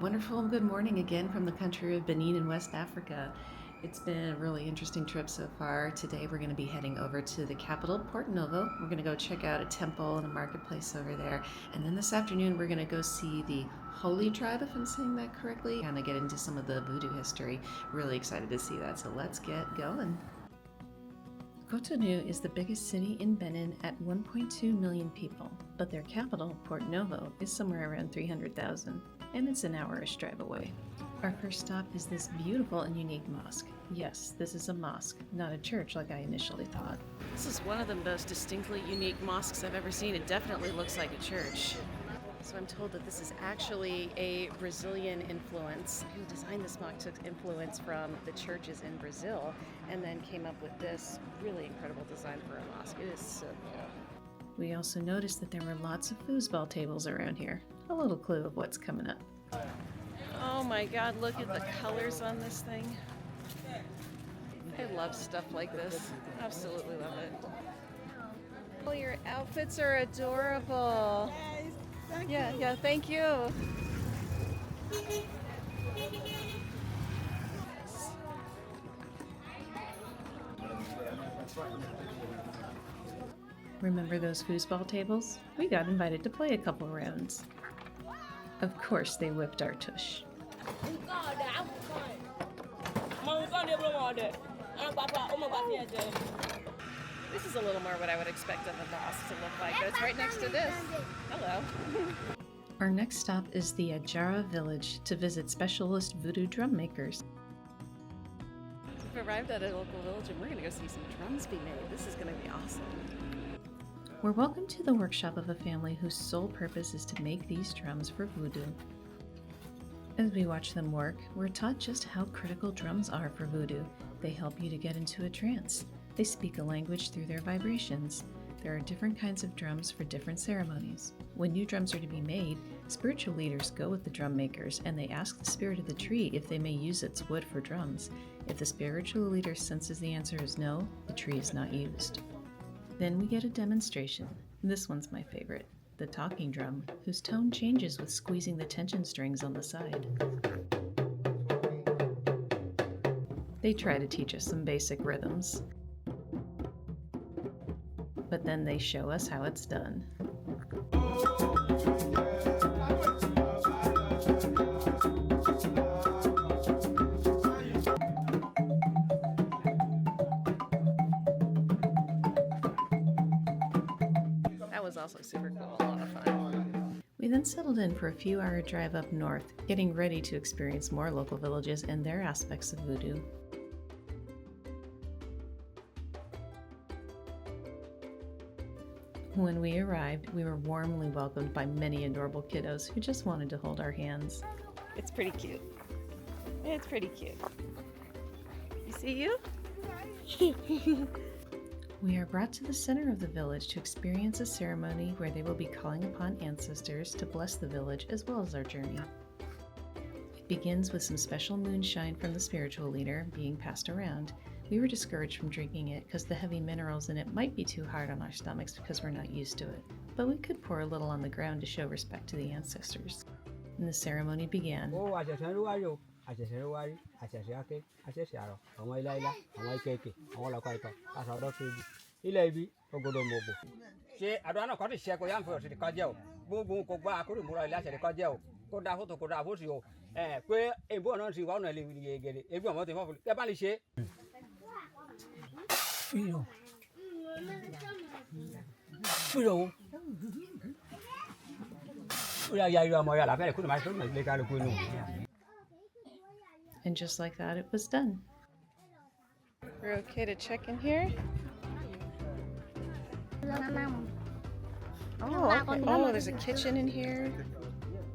Wonderful and good morning again from the country of Benin in West Africa. It's been a really interesting trip so far. Today we're going to be heading over to the capital, Porto Novo. We're going to go check out a temple and a marketplace over there. And then this afternoon we're going to go see the Holy Tribe, if I'm saying that correctly. Kind of get into some of the Voodoo history. Really excited to see that, so let's get going. Cotonou is the biggest city in Benin at 1.2 million people, but their capital, Porto Novo, is somewhere around 300,000, and it's an hour-ish drive away. Our first stop is this beautiful and unique mosque. Yes, this is a mosque, not a church like I initially thought. This is one of the most distinctly unique mosques I've ever seen. It definitely looks like a church. So I'm told that this is actually a Brazilian influence. Who designed this mosque took influence from the churches in Brazil and then came up with this really incredible design for a mosque. It is so cool. We also noticed that there were lots of foosball tables around here. A little clue of what's coming up. Oh my god, look at the colors on this thing. I love stuff like this. Absolutely love it. Oh, your outfits are adorable. Yeah, thank you. Remember those foosball tables? We got invited to play a couple rounds. Of course they whipped our tush. This is a little more what I would expect of a mosque to look like. It's right next to this. Hello. Our next stop is the Ajara village to visit specialist voodoo drum makers. We've arrived at a local village and we're going to go see some drums be made. This is going to be awesome. We're welcome to the workshop of a family whose sole purpose is to make these drums for voodoo. As we watch them work, we're taught just how critical drums are for voodoo. They help you to get into a trance. They speak a language through their vibrations. There are different kinds of drums for different ceremonies. When new drums are to be made, spiritual leaders go with the drum makers and they ask the spirit of the tree if they may use its wood for drums. If the spiritual leader senses the answer is no, the tree is not used. Then we get a demonstration. This one's my favorite. The talking drum, whose tone changes with squeezing the tension strings on the side. They try to teach us some basic rhythms. But then they show us how it's done. That was also super cool, a lot of fun. We then settled in for a few-hour drive up north, getting ready to experience more local villages and their aspects of voodoo. When we arrived, we were warmly welcomed by many adorable kiddos who just wanted to hold our hands. It's pretty cute. It's pretty cute. You see you? We are brought to the center of the village to experience a ceremony where they will be calling upon ancestors to bless the village as well as our journey. It begins with some special moonshine from the spiritual leader being passed around. We were discouraged from drinking it because the heavy minerals in it might be too hard on our stomachs because we're not used to it, but we could pour a little on the ground to show respect to the ancestors. And the ceremony began. And just like that, it was done. We're okay to check in here? Oh, okay. Oh, there's a kitchen in here.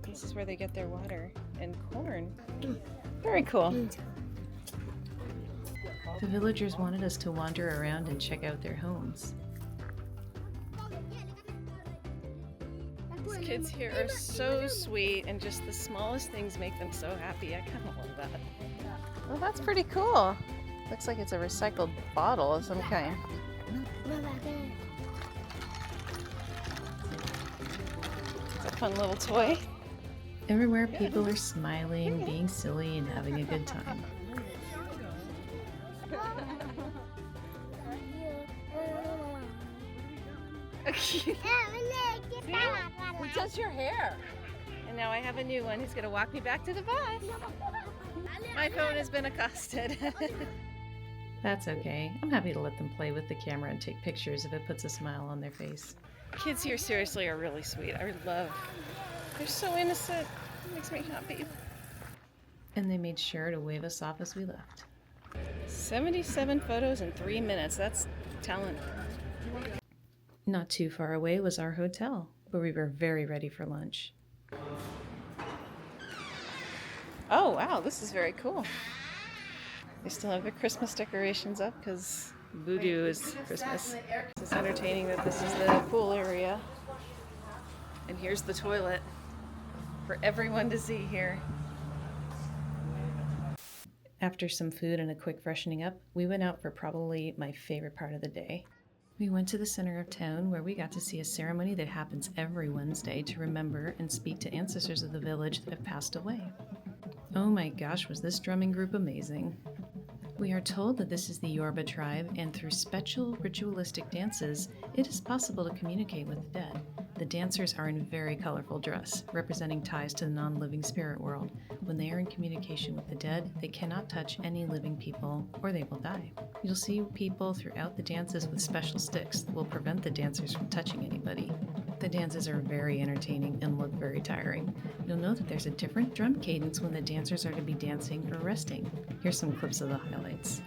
This is where they get their water and corn. Very cool. The villagers wanted us to wander around and check out their homes. These kids here are so sweet, and just the smallest things make them so happy. I kind of love that. Well, that's pretty cool. Looks like it's a recycled bottle of some kind. It's a fun little toy. Everywhere, people are smiling, being silly, and having a good time. See? Who does your hair? And now I have a new one who's going to walk me back to the bus. My phone has been accosted. That's okay. I'm happy to let them play with the camera and take pictures if it puts a smile on their face. Kids here seriously are really sweet. They're so innocent. It makes me happy. And they made sure to wave us off as we left. 77 photos in 3 minutes. That's talent. Not too far away was our hotel, where we were very ready for lunch. Oh wow, this is very cool. They still have the Christmas decorations up because Voodoo is Christmas. It's entertaining that this is the pool area. And here's the toilet for everyone to see here. After some food and a quick freshening up, we went out for probably my favorite part of the day. We went to the center of town where we got to see a ceremony that happens every Wednesday to remember and speak to ancestors of the village that have passed away. Oh my gosh, was this drumming group amazing. We are told that this is the Yoruba tribe, and through special ritualistic dances, it is possible to communicate with the dead. The dancers are in very colorful dress, representing ties to the non-living spirit world. When they are in communication with the dead, they cannot touch any living people, or they will die. You'll see people throughout the dances with special sticks that will prevent the dancers from touching anybody. The dances are very entertaining and look very tiring. You'll know that there's a different drum cadence when the dancers are to be dancing or resting. Here's some clips of the highlights.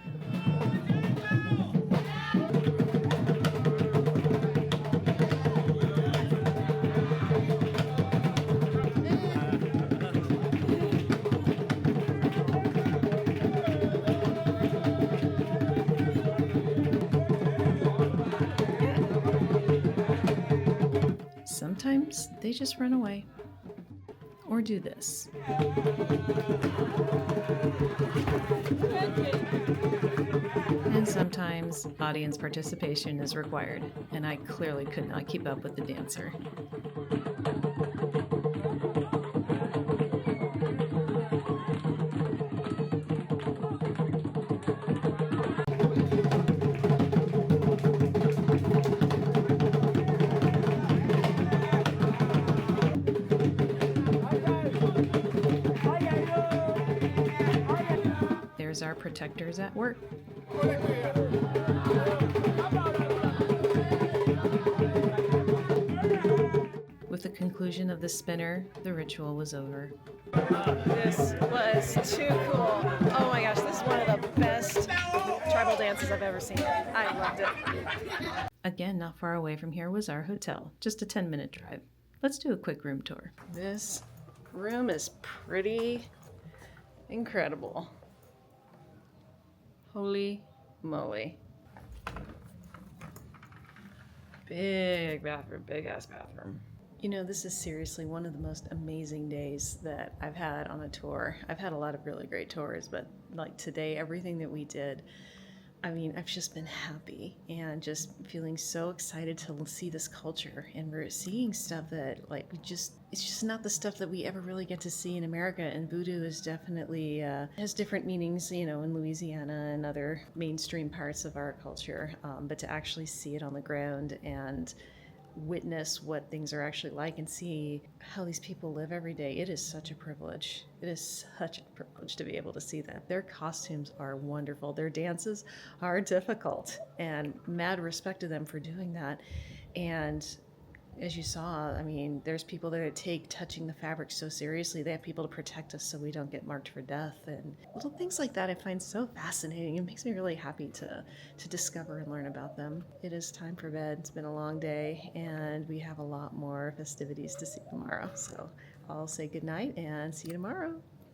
Sometimes they just run away. Or do this. And sometimes audience participation is required, and I clearly could not keep up with the dancer. There's our protectors at work. With the conclusion of the spinner, the ritual was over. This was too cool. Oh my gosh, this is one of the best tribal dances I've ever seen. I loved it. Again, not far away from here was our hotel, just a 10-minute drive. Let's do a quick room tour. This room is pretty incredible. Holy moly. Big bathroom, big ass bathroom. You know, this is seriously one of the most amazing days that I've had on a tour. I've had a lot of really great tours, but like today, everything that we did, I mean, I've just been happy and just feeling so excited to see this culture. And we're seeing stuff that it's just not the stuff that we ever really get to see in America. And Voodoo is definitely, has different meanings, you know, in Louisiana and other mainstream parts of our culture. But to actually see it on the ground and witness what things are actually like and see how these people live every day, it is such a privilege. It is such a privilege to be able to see that. Their costumes are wonderful. Their dances are difficult, and mad respect to them for doing that. And as you saw, I mean, there's people that take touching the fabric so seriously. They have people to protect us so we don't get marked for death. And little things like that I find so fascinating. It makes me really happy to discover and learn about them. It is time for bed. It's been a long day, and we have a lot more festivities to see tomorrow. So I'll say goodnight and see you tomorrow.